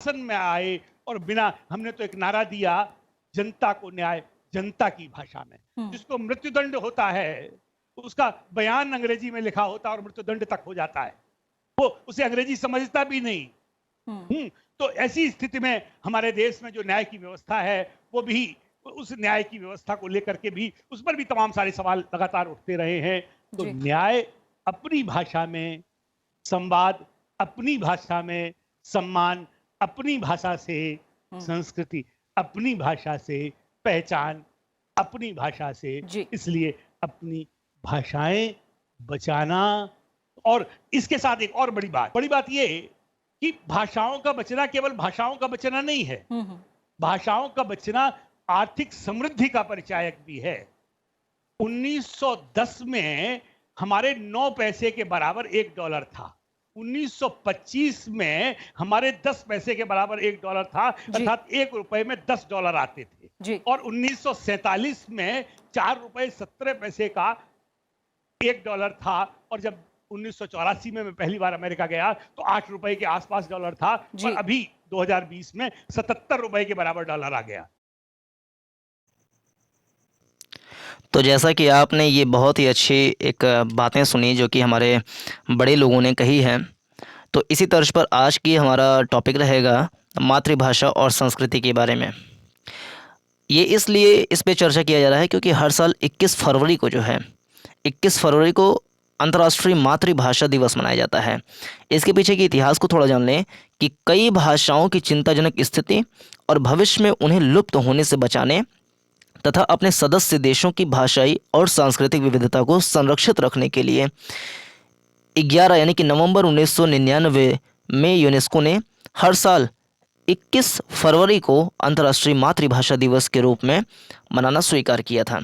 शासन में आए और बिना, हमने तो एक नारा दिया, जनता को न्याय जनता की भाषा में। जिसको मृत्युदंड होता है उसका बयान अंग्रेजी में लिखा होता है और मृत्युदंड तक हो जाता है, वो उसे अंग्रेजी समझता भी नहीं। तो ऐसी स्थिति में हमारे देश में जो न्याय की व्यवस्था है वो भी, उस न्याय की व्यवस्था को लेकर के भी, उस पर भी तमाम सारे सवाल लगातार उठते रहे हैं। तो न्याय अपनी भाषा में, संवाद अपनी भाषा में, सम्मान अपनी भाषा से, संस्कृति अपनी भाषा से, पहचान अपनी भाषा से। इसलिए अपनी भाषाएं बचाना। और इसके साथ एक और बड़ी बात ये कि भाषाओं का बचना केवल भाषाओं का बचना नहीं है, भाषाओं का बचना आर्थिक समृद्धि का परिचायक भी है। 1910 में हमारे 9 पैसे के बराबर $1 था। 1925 में हमारे 10 पैसे के बराबर $1 था, अर्थात ₹1 में $10 आते थे। और 1947 में ₹4.17 का $1 था। और जब 1984 में मैं पहली बार अमेरिका गया तो ₹8 के आसपास डॉलर था, और अभी 2020 में ₹77 के बराबर डॉलर आ गया। तो जैसा कि आपने ये बहुत ही अच्छी एक बातें सुनी जो कि हमारे बड़े लोगों ने कही हैं, तो इसी तर्ज पर आज की हमारा टॉपिक रहेगा मातृभाषा और संस्कृति के बारे में। ये इसलिए इस पे चर्चा किया जा रहा है क्योंकि हर साल 21 फरवरी को जो है, 21 फरवरी को अंतर्राष्ट्रीय मातृभाषा दिवस मनाया जाता है। इसके पीछे के इतिहास को थोड़ा जान लें कि कई भाषाओं की चिंताजनक स्थिति और भविष्य में उन्हें लुप्त होने से बचाने तथा अपने सदस्य देशों की भाषाई और सांस्कृतिक विविधता को संरक्षित रखने के लिए 11 यानी कि नवंबर 1999 में यूनेस्को ने हर साल 21 फरवरी को अंतर्राष्ट्रीय मातृभाषा दिवस के रूप में मनाना स्वीकार किया था।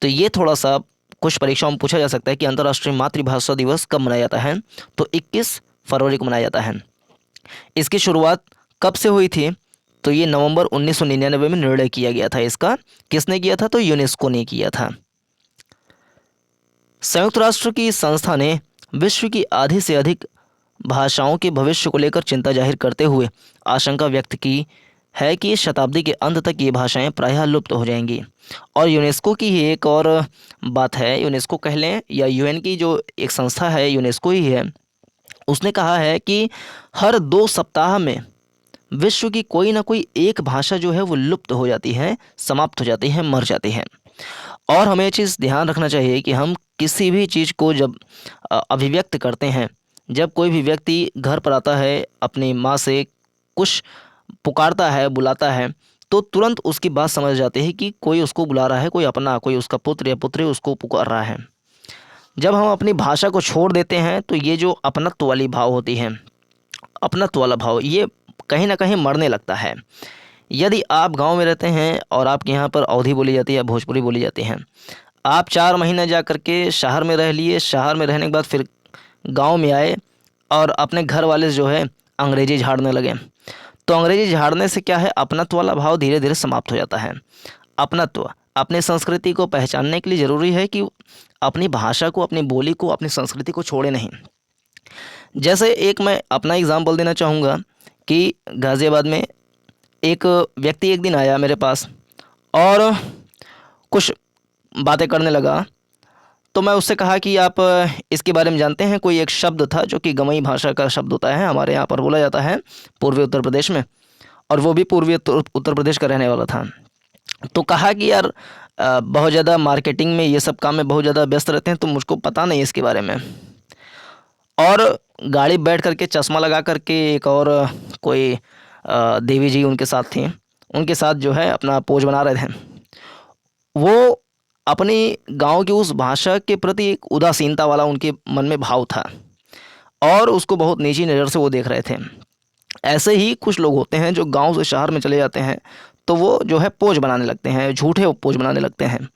तो ये थोड़ा सा कुछ परीक्षाओं में पूछा जा सकता है कि अंतर्राष्ट्रीय मातृभाषा दिवस कब मनाया जाता है, तो 21 फरवरी को मनाया जाता है। इसकी शुरुआत कब से हुई थी, तो ये नवंबर 1999 में निर्णय किया गया था। इसका किसने किया था, तो यूनेस्को ने किया था। संयुक्त राष्ट्र की संस्था ने विश्व की आधी से अधिक भाषाओं के भविष्य को लेकर चिंता जाहिर करते हुए आशंका व्यक्त की है कि इस शताब्दी के अंत तक ये भाषाएं प्रायः लुप्त हो जाएंगी। और यूनेस्को की ही एक और बात है, यूनेस्को कह लें या यूएन की जो एक संस्था है, यूनेस्को ही है, उसने कहा है कि हर 2 सप्ताह में विश्व की कोई ना कोई एक भाषा जो है वो लुप्त हो जाती है, समाप्त हो जाती है, मर जाती है। और हमें ये चीज़ ध्यान रखना चाहिए कि हम किसी भी चीज़ को जब अभिव्यक्त करते हैं, जब कोई भी व्यक्ति घर पर आता है, अपनी माँ से कुछ पुकारता है, बुलाता है, तो तुरंत उसकी बात समझ जाते हैं कि कोई उसको बुला रहा है, कोई अपना, कोई उसका पुत्र या पुत्री उसको पुकार रहा है। जब हम अपनी भाषा को छोड़ देते हैं तो ये जो अपनत्व वाली भाव होती है, अपनत्व वाला भाव, ये कहीं ना कहीं मरने लगता है। यदि आप गांव में रहते हैं और आपके यहाँ पर अवधी बोली जाती है, भोजपुरी बोली जाती है, आप 4 महीने जा कर के शहर में रह लिए, शहर में रहने के बाद फिर गांव में आए और अपने घर वाले जो है अंग्रेजी झाड़ने लगे, तो अंग्रेजी झाड़ने से क्या है, अपनत्व वाला भाव धीरे धीरे समाप्त हो जाता है। अपनत्व, अपनी संस्कृति को पहचानने के लिए ज़रूरी है कि अपनी भाषा को, अपनी बोली को, अपनी संस्कृति को छोड़े नहीं। जैसे एक मैं अपना एग्जाम्पल देना चाहूँगा कि गाज़ियाबाद में एक व्यक्ति एक दिन आया मेरे पास और कुछ बातें करने लगा, तो मैं उससे कहा कि आप इसके बारे में जानते हैं, कोई एक शब्द था जो कि गवई भाषा का शब्द होता है, हमारे यहाँ पर बोला जाता है पूर्वी उत्तर प्रदेश में, और वो भी पूर्वी उत्तर प्रदेश का रहने वाला था। तो कहा कि यार बहुत ज़्यादा मार्केटिंग में, ये सब काम में बहुत ज़्यादा व्यस्त रहते हैं, तो मुझको पता नहीं इसके बारे में। और गाड़ी बैठ करके चश्मा लगा करके एक और कोई देवी जी उनके साथ थी, उनके साथ जो है अपना पोज बना रहे थे। वो अपनी गांव की उस भाषा के प्रति एक उदासीनता वाला उनके मन में भाव था और उसको बहुत नीची नज़र से वो देख रहे थे। ऐसे ही कुछ लोग होते हैं जो गांव से शहर में चले जाते हैं, तो वो जो है पोज बनाने लगते हैं, झूठे पोज बनाने लगते हैं।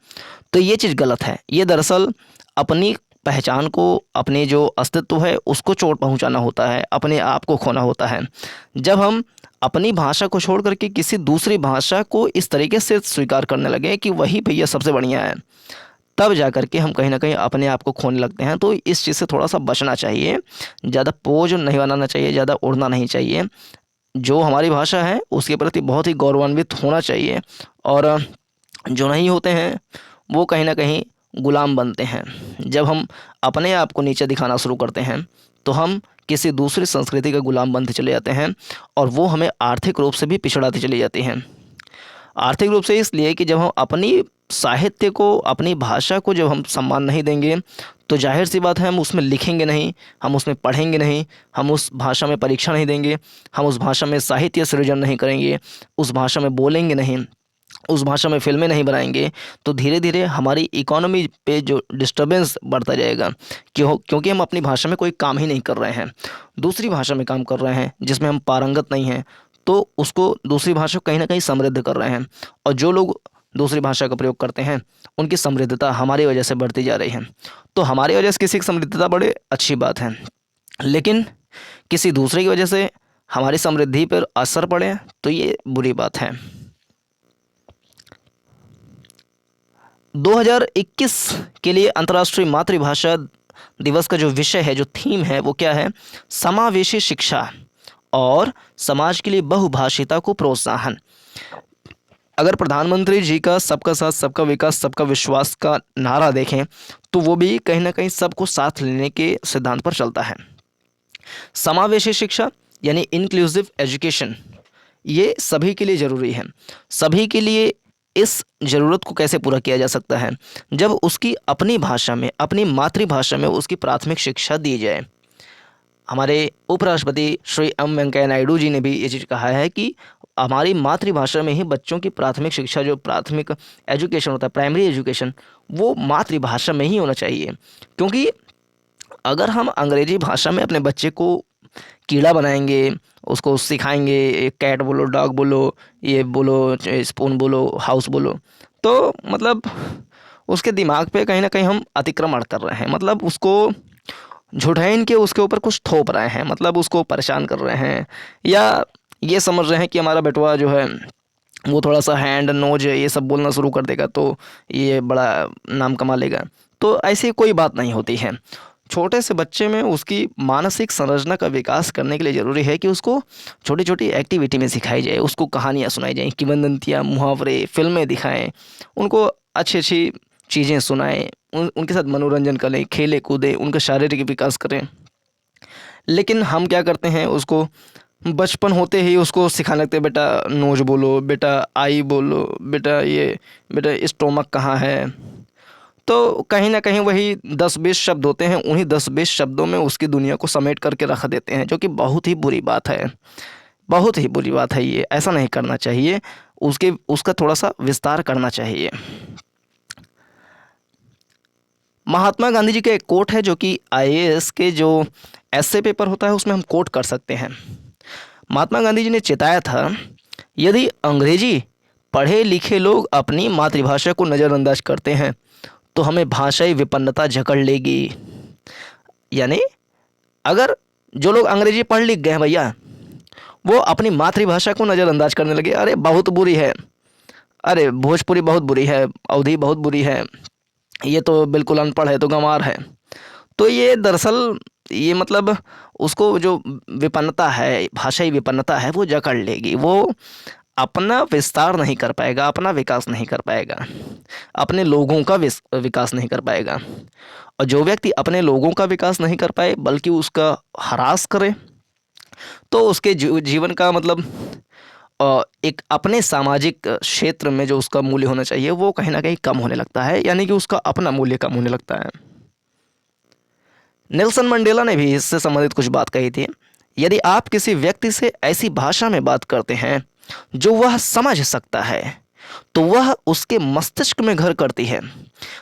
तो ये चीज़ गलत है। ये दरअसल अपनी पहचान को, अपने जो अस्तित्व है उसको चोट पहुंचाना होता है, अपने आप को खोना होता है। जब हम अपनी भाषा को छोड़ करके किसी दूसरी भाषा को इस तरीके से स्वीकार करने लगे कि वही भैया सबसे बढ़िया है, तब जा कर के हम कहीं ना कहीं अपने आप को खोने लगते हैं। तो इस चीज़ से थोड़ा सा बचना चाहिए, ज़्यादा पोज नहीं बनाना चाहिए, ज़्यादा उड़ना नहीं चाहिए। जो हमारी भाषा है उसके प्रति बहुत ही गौरवान्वित होना चाहिए, और जो नहीं होते हैं वो कहीं ना कहीं गुलाम बनते हैं। जब हम अपने आप को नीचे दिखाना शुरू करते हैं तो हम किसी दूसरी संस्कृति के गुलाम बनते चले जाते हैं, और वो हमें आर्थिक रूप से भी पिछड़ाती चली जाती हैं। आर्थिक रूप से इसलिए कि जब हम अपनी साहित्य को, अपनी भाषा को जब हम सम्मान नहीं देंगे तो जाहिर सी बात है हम उसमें लिखेंगे नहीं, हम उसमें पढ़ेंगे नहीं, हम उस भाषा में परीक्षा नहीं देंगे, हम उस भाषा में साहित्य सृजन नहीं करेंगे, उस भाषा में बोलेंगे नहीं, उस भाषा में फिल्में नहीं बनाएंगे, तो धीरे धीरे हमारी इकोनॉमी पे जो डिस्टर्बेंस बढ़ता जाएगा। क्योंकि हम अपनी भाषा में कोई काम ही नहीं कर रहे हैं, दूसरी भाषा में काम कर रहे हैं जिसमें हम पारंगत नहीं हैं, तो उसको दूसरी भाषा को कहीं ना कहीं समृद्ध कर रहे हैं। और जो लोग दूसरी भाषा का प्रयोग करते हैं उनकी समृद्धता हमारी वजह से बढ़ती जा रही है। तो हमारी वजह से किसी की समृद्धता बढ़े, अच्छी बात है, लेकिन किसी दूसरे की वजह से हमारी समृद्धि पर असर पड़े तो ये बुरी बात है। 2021 के लिए अंतर्राष्ट्रीय मातृभाषा दिवस का जो विषय है, जो थीम है, वो क्या है? समावेशी शिक्षा और समाज के लिए बहुभाषिता को प्रोत्साहन। अगर प्रधानमंत्री जी का सबका साथ सबका विकास सबका विश्वास का नारा देखें तो वो भी कहीं ना कहीं सबको साथ लेने के सिद्धांत पर चलता है। समावेशी शिक्षा यानी इंक्लूसिव एजुकेशन, ये सभी के लिए ज़रूरी है। सभी के लिए इस ज़रूरत को कैसे पूरा किया जा सकता है? जब उसकी अपनी भाषा में, अपनी मातृभाषा में उसकी प्राथमिक शिक्षा दी जाए। हमारे उपराष्ट्रपति श्री एम वेंकैया नायडू जी ने भी ये चीज़ कहा है कि हमारी मातृभाषा में ही बच्चों की प्राथमिक शिक्षा, जो प्राथमिक एजुकेशन होता है, प्राइमरी एजुकेशन, वो मातृभाषा में ही होना चाहिए। क्योंकि अगर हम अंग्रेजी भाषा में अपने बच्चे को कीड़ा बनाएंगे, उसको सिखाएंगे कैट बोलो, डॉग बोलो, ये बोलो, स्पून बोलो, हाउस बोलो, तो मतलब उसके दिमाग पे कहीं ना कहीं हम अतिक्रमण कर रहे हैं। मतलब उसको झुठैन के उसके ऊपर कुछ थोप रहे हैं, मतलब उसको परेशान कर रहे हैं, या ये समझ रहे हैं कि हमारा बेटवा जो है वो थोड़ा सा हैंड नोज ये सब बोलना शुरू कर देगा तो ये बड़ा नाम कमा लेगा। तो ऐसी कोई बात नहीं होती है। छोटे से बच्चे में उसकी मानसिक संरचना का विकास करने के लिए ज़रूरी है कि उसको छोटी छोटी एक्टिविटी में सिखाई जाए, उसको कहानियाँ सुनाई जाएँ, किंवदंतियाँ, मुहावरे, फिल्में दिखाएं, उनको अच्छी अच्छी चीज़ें सुनाएं, उनके साथ मनोरंजन करें, खेले कूदें, उनका शारीरिक विकास करें। लेकिन हम क्या करते हैं, उसको बचपन होते ही उसको सिखाने लगते, बेटा नोज बोलो, बेटा आई बोलो, बेटा ये, बेटा स्टोमक कहाँ है। तो कहीं ना कहीं वही 10-20 शब्द होते हैं, उन्हीं 10-20 शब्दों में उसकी दुनिया को समेट करके रख देते हैं, जो कि बहुत ही बुरी बात है, बहुत ही बुरी बात है। ये ऐसा नहीं करना चाहिए, उसका थोड़ा सा विस्तार करना चाहिए। महात्मा गांधी जी का एक कोट है जो कि आईएएस के जो एसए पेपर होता है उसमें हम कोट कर सकते हैं। महात्मा गांधी जी ने चेताया था, यदि अंग्रेजी पढ़े लिखे लोग अपनी मातृभाषा को नज़रअंदाज करते हैं तो हमें भाषाई विपन्नता जकड़ लेगी। यानी अगर जो लोग अंग्रेजी पढ़ लिख गए हैं भैया, वो अपनी मातृभाषा को नज़रअंदाज करने लगे, अरे बहुत बुरी है, अरे भोजपुरी बहुत बुरी है, अवधी बहुत बुरी है, ये तो बिल्कुल अनपढ़ है, तो गंवार है, तो ये दरअसल ये मतलब उसको जो विपन्नता है, भाषाई विपन्नता है, वो जकड़ लेगी। वो अपना विस्तार नहीं कर पाएगा, अपना विकास नहीं कर पाएगा, अपने लोगों का विकास नहीं कर पाएगा। और जो व्यक्ति अपने लोगों का विकास नहीं कर पाए बल्कि उसका ह्रास करे, तो उसके जीवन का मतलब एक अपने सामाजिक क्षेत्र में जो उसका मूल्य होना चाहिए वो कहीं ना कहीं कम होने लगता है, यानी कि उसका अपना मूल्य कम होने लगता है। नेल्सन मंडेला ने भी इससे संबंधित कुछ बात कही थी, यदि आप किसी व्यक्ति से ऐसी भाषा में बात करते हैं जो वह समझ सकता है तो वह उसके मस्तिष्क में घर करती है,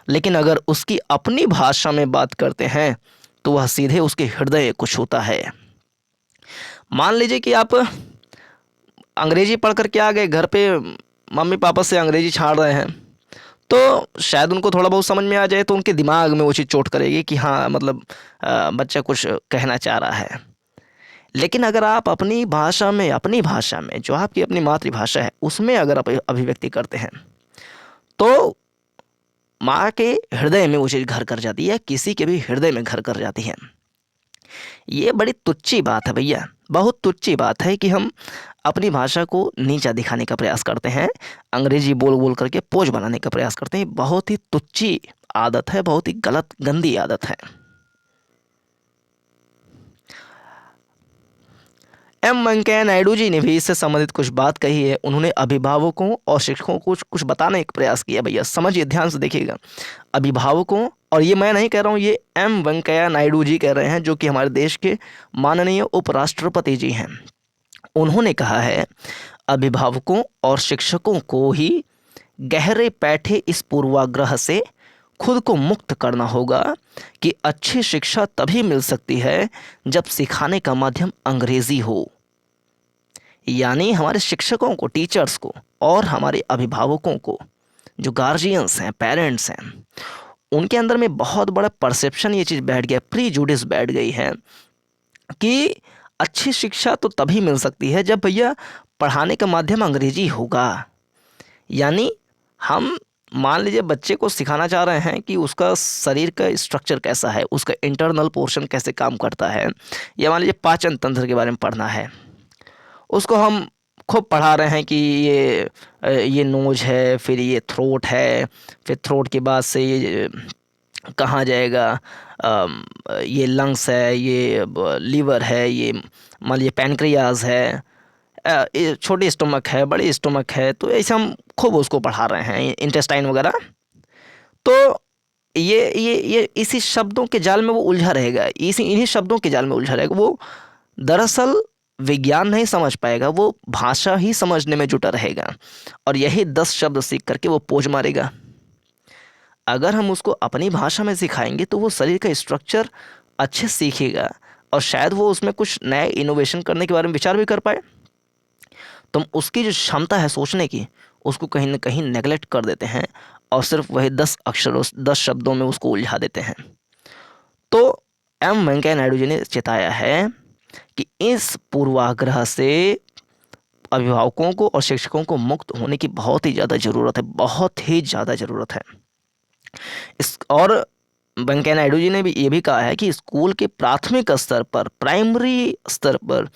लेकिन अगर उसकी अपनी भाषा में बात करते हैं तो वह सीधे उसके हृदय को छूता है। मान लीजिए कि आप अंग्रेजी पढ़ कर के आ गए, घर पे मम्मी पापा से अंग्रेजी छाड़ रहे हैं, तो शायद उनको थोड़ा बहुत समझ में आ जाए, तो उनके दिमाग में वो चीज़ चोट करेगी कि हाँ मतलब बच्चा कुछ कहना चाह रहा है। लेकिन अगर आप अपनी भाषा में जो आपकी अपनी मातृभाषा है उसमें अगर आप अभिव्यक्ति करते हैं तो माँ के हृदय में वो चीज़ घर कर जाती है, किसी के भी हृदय में घर कर जाती है। ये बड़ी तुच्छी बात है भैया, बहुत तुच्छ बात है कि हम अपनी भाषा को नीचा दिखाने का प्रयास करते हैं, अंग्रेजी बोल बोल करके पोज बनाने का प्रयास करते हैं। बहुत ही तुच्छ आदत है, बहुत ही गलत गंदी आदत है। एम वेंकैया नायडू जी ने भी इससे संबंधित कुछ बात कही है। उन्होंने अभिभावकों और शिक्षकों को कुछ बताने का प्रयास किया। भैया समझिए, ध्यान से देखिएगा। अभिभावकों, और ये मैं नहीं कह रहा हूँ, ये एम वेंकैया नायडू जी कह रहे हैं, जो कि हमारे देश के माननीय उपराष्ट्रपति जी हैं। उन्होंने कहा है, अभिभावकों और शिक्षकों को ही गहरे बैठे इस पूर्वाग्रह से खुद को मुक्त करना होगा कि अच्छी शिक्षा तभी मिल सकती है जब सिखाने का माध्यम अंग्रेजी हो। यानी हमारे शिक्षकों को, टीचर्स को, और हमारे अभिभावकों को, जो गार्जियंस हैं, पेरेंट्स हैं, उनके अंदर में बहुत बड़ा परसेप्शन, ये चीज़ बैठ गया, प्रीजुडिस बैठ गई है कि अच्छी शिक्षा तो तभी मिल सकती है जब भैया पढ़ाने का माध्यम अंग्रेजी होगा। यानी हम मान लीजिए बच्चे को सिखाना चाह रहे हैं कि उसका शरीर का स्ट्रक्चर कैसा है, उसका इंटरनल पोर्शन कैसे काम करता है, या मान लीजिए पाचन तंत्र के बारे में पढ़ना है, उसको हम खूब पढ़ा रहे हैं कि ये नोज है, फिर ये थ्रोट है, फिर थ्रोट के बाद से ये कहाँ जाएगा, ये लंग्स है, ये लीवर है, ये मान लीजिए पैनक्रियाज है, ये छोटी स्टोमक है, बड़ी स्टोमक है। तो ऐसे हम खूब उसको पढ़ा रहे हैं, इंटेस्टाइन वगैरह। तो ये इसी शब्दों के जाल में वो उलझा रहेगा, इन्हीं शब्दों के जाल में उलझा रहेगा। वो दरअसल विज्ञान नहीं समझ पाएगा, वो भाषा ही समझने में जुटा रहेगा, और यही 10 शब्द सीख करके वो पोज मारेगा। अगर हम उसको अपनी भाषा में सिखाएंगे तो वो शरीर का स्ट्रक्चर अच्छे सीखेगा, और शायद वो उसमें कुछ नए इनोवेशन करने के बारे में विचार भी कर पाए। तो हम उसकी जो क्षमता है सोचने की, उसको कहीं ना कहीं नेगलेक्ट कर देते हैं, और सिर्फ वही 10 अक्षरों, 10 शब्दों में उसको उलझा देते हैं। तो एम वेंकैया नायडू जी ने चेताया है कि इस पूर्वाग्रह से अभिभावकों को और शिक्षकों को मुक्त होने की बहुत ही ज़्यादा ज़रूरत है, बहुत ही ज़्यादा ज़रूरत है। और वेंकैया नायडू जी ने भी ये भी कहा है कि स्कूल के प्राथमिक स्तर पर, प्राइमरी स्तर पर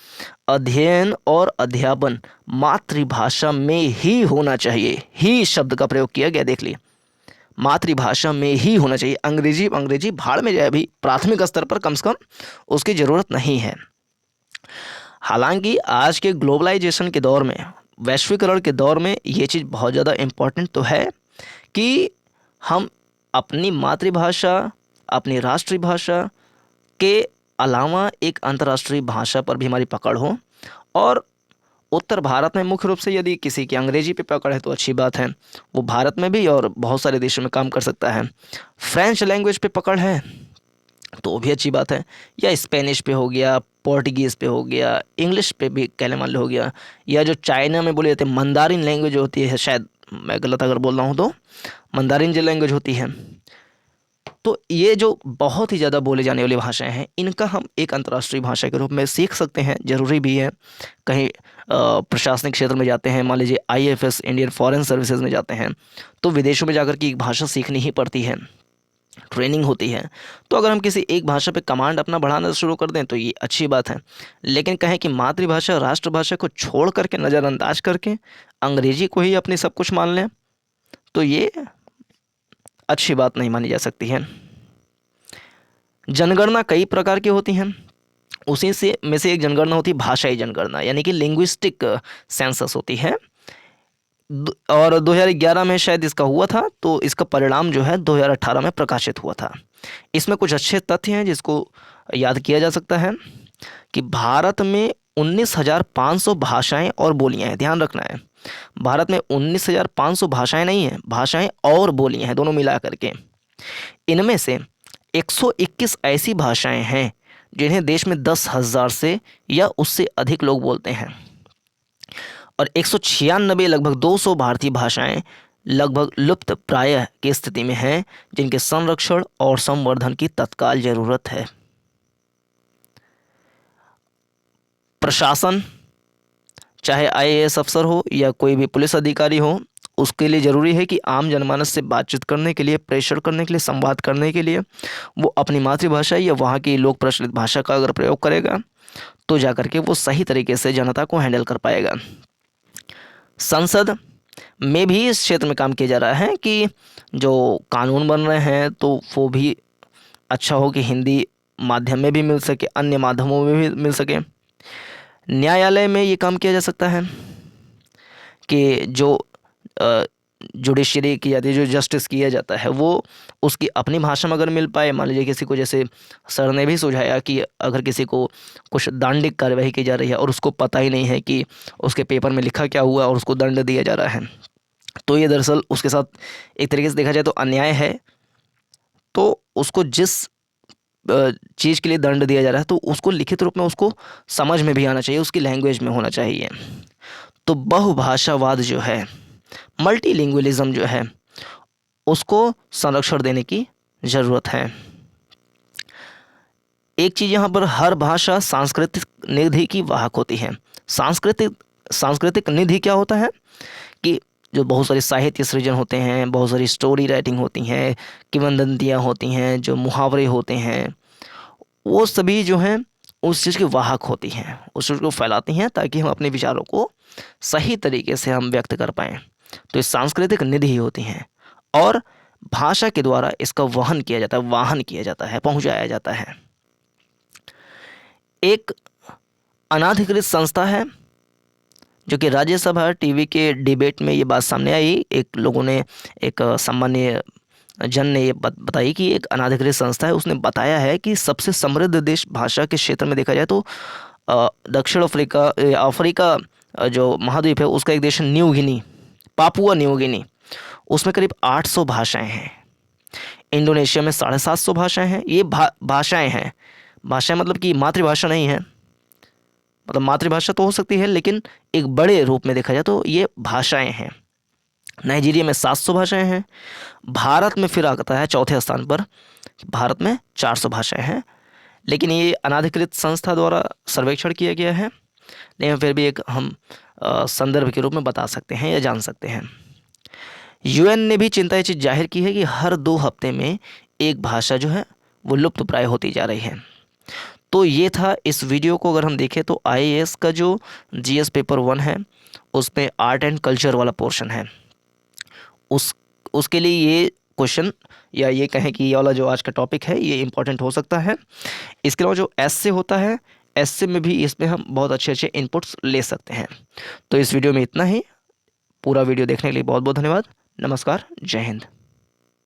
अध्ययन और अध्यापन मातृभाषा में ही होना चाहिए। ही शब्द का प्रयोग किया गया, देख लिए, मातृभाषा में ही होना चाहिए। अंग्रेजी भाड़ में जाए, अभी प्राथमिक स्तर पर कम से कम उसकी ज़रूरत नहीं है। हालांकि आज के ग्लोबलाइजेशन के दौर में, वैश्वीकरण के दौर में, ये चीज़ बहुत ज़्यादा इम्पोर्टेंट तो है कि हम अपनी मातृभाषा, अपनी राष्ट्रीय भाषा के अलावा एक अंतर्राष्ट्रीय भाषा पर भी हमारी पकड़ हो। और उत्तर भारत में मुख्य रूप से यदि किसी की अंग्रेजी पे पकड़ है तो अच्छी बात है, वो भारत में भी और बहुत सारे देशों में काम कर सकता है। फ्रेंच लैंग्वेज पे पकड़ है तो वो भी अच्छी बात है, या स्पेनिश पे हो गया, पोर्टुगीज़ पे हो गया, इंग्लिश पे भी कहने मान लो हो गया, या जो चाइना में बोले जाते हैं मंदारिन लैंग्वेज होती है, शायद मैं गलत अगर बोल रहा हूँ तो, मंदारिन जो लैंग्वेज होती है। तो ये जो बहुत ही ज़्यादा बोले जाने वाली भाषाएं हैं, इनका हम एक अंतर्राष्ट्रीय भाषा के रूप में सीख सकते हैं, ज़रूरी भी है। कहीं प्रशासनिक क्षेत्र में जाते हैं, मान लीजिए IFS, इंडियन फॉरेन सर्विसेज में जाते हैं, तो विदेशों में जाकर के एक भाषा सीखनी ही पड़ती है, ट्रेनिंग होती है। तो अगर हम किसी एक भाषा पे कमांड अपना बढ़ाना शुरू कर दें तो ये अच्छी बात है। लेकिन कहें कि मातृभाषा, राष्ट्रभाषा को छोड़ करके, नज़रअंदाज करके अंग्रेजी को ही अपनी सब कुछ मान लें, तो ये अच्छी बात नहीं मानी जा सकती है। जनगणना कई प्रकार की होती हैं, उसी से में से एक जनगणना होती है भाषाई जनगणना, यानी कि लिंग्विस्टिक सेंसस होती है। और 2011 में शायद इसका हुआ था, तो इसका परिणाम जो है 2018 में प्रकाशित हुआ था। इसमें कुछ अच्छे तथ्य हैं जिसको याद किया जा सकता है कि भारत में 19,500 भाषाएं और बोलियां हैं। ध्यान रखना है, भारत में 19,500 भाषाएं नहीं हैं, भाषाएं और बोलियां हैं, दोनों मिला करके। इनमें से 121 ऐसी भाषाएं हैं जिन्हें देश में 10,000 से या उससे अधिक लोग बोलते हैं, और 196, लगभग 200 भारतीय भाषाएं लगभग लुप्त प्राय की स्थिति में हैं, जिनके संरक्षण और संवर्धन की तत्काल जरूरत है। प्रशासन, चाहे IAS अफसर हो या कोई भी पुलिस अधिकारी हो, उसके लिए ज़रूरी है कि आम जनमानस से बातचीत करने के लिए, प्रेशर करने के लिए, संवाद करने के लिए वो अपनी मातृभाषा या वहाँ की लोक प्रचलित भाषा का अगर प्रयोग करेगा तो जा कर के वो सही तरीके से जनता को हैंडल कर पाएगा। संसद में भी इस क्षेत्र में काम किया जा रहा है कि जो कानून बन रहे हैं तो वो भी अच्छा हो कि हिंदी माध्यम में भी मिल सके, अन्य माध्यमों में भी मिल सके। न्यायालय में ये काम किया जा सकता है कि जो जुडिशरी की जाती है, जो जस्टिस किया जाता है, वो उसकी अपनी भाषा में अगर मिल पाए। मान लीजिए किसी को, जैसे सर ने भी सुझाया कि अगर किसी को कुछ दंडिक कार्यवाही की जा रही है और उसको पता ही नहीं है कि उसके पेपर में लिखा क्या हुआ और उसको दंड दिया जा रहा है, तो ये दरअसल उसके साथ एक तरीके से देखा जाए तो अन्याय है। तो उसको जिस चीज़ के लिए दंड दिया जा रहा है तो उसको लिखित रूप में उसको समझ में भी आना चाहिए, उसकी लैंग्वेज में होना चाहिए। तो बहुभाषावाद जो है, मल्टीलिंगुअलिज्म जो है, उसको संरक्षण देने की ज़रूरत है। एक चीज़ यहाँ पर, हर भाषा सांस्कृतिक निधि की वाहक होती है। सांस्कृतिक निधि क्या होता है कि जो बहुत सारे साहित्य सृजन होते हैं, बहुत सारी स्टोरी राइटिंग होती हैं, किंवदंतियाँ होती हैं, जो मुहावरे होते हैं, वो सभी जो हैं उस चीज़ की वाहक होती हैं, उस चीज़ को फैलाती हैं ताकि हम अपने विचारों को सही तरीके से हम व्यक्त कर पाएँ। तो ये सांस्कृतिक निधि होती हैं और भाषा के द्वारा इसका वाहन किया जाता है, पहुंचाया जाता है। एक अनाधिकृत संस्था है जो कि राज्यसभा टीवी के डिबेट में ये बात सामने आई। एक लोगों ने, एक सामान्य जन ने ये बताई कि एक अनाधिकृत संस्था है, उसने बताया है कि सबसे समृद्ध देश भाषा के क्षेत्र में देखा जाए तो दक्षिण अफ्रीका जो महाद्वीप है उसका एक देश New Guinea, Papua New Guinea, उसमें करीब 800 भाषाएं हैं। इंडोनेशिया में 750 भाषाएं हैं। ये भाषाएं हैं, भाषाएं मतलब कि मातृभाषा नहीं है, मतलब मातृभाषा तो हो सकती है लेकिन एक बड़े रूप में देखा जाए तो ये भाषाएं हैं। नाइजीरिया में 700 भाषाएं हैं। भारत में फिर आता है चौथे स्थान पर, भारत में 400 भाषाएं हैं। लेकिन ये अनाधिकृत संस्था द्वारा सर्वेक्षण किया गया है, लेकिन फिर भी एक हम संदर्भ के रूप में बता सकते हैं या जान सकते हैं। यूएन ने भी चिंता ये चीज़ जाहिर की है कि हर 2 हफ्ते में एक भाषा जो है वो लुप्त प्राय होती जा रही है। तो ये था इस वीडियो को अगर हम देखें तो आईएएस का जो जीएस पेपर 1 है उसमें आर्ट एंड कल्चर वाला पोर्शन है, उसके लिए ये क्वेश्चन या ये कहें कि ये वाला जो आज का टॉपिक है ये इम्पोर्टेंट हो सकता है। इसके अलावा जो एस्से होता है, एस्से में भी इसमें हम बहुत अच्छे इनपुट्स ले सकते हैं। तो इस वीडियो में इतना ही। पूरा वीडियो देखने के लिए बहुत बहुत धन्यवाद। नमस्कार, जय हिंद।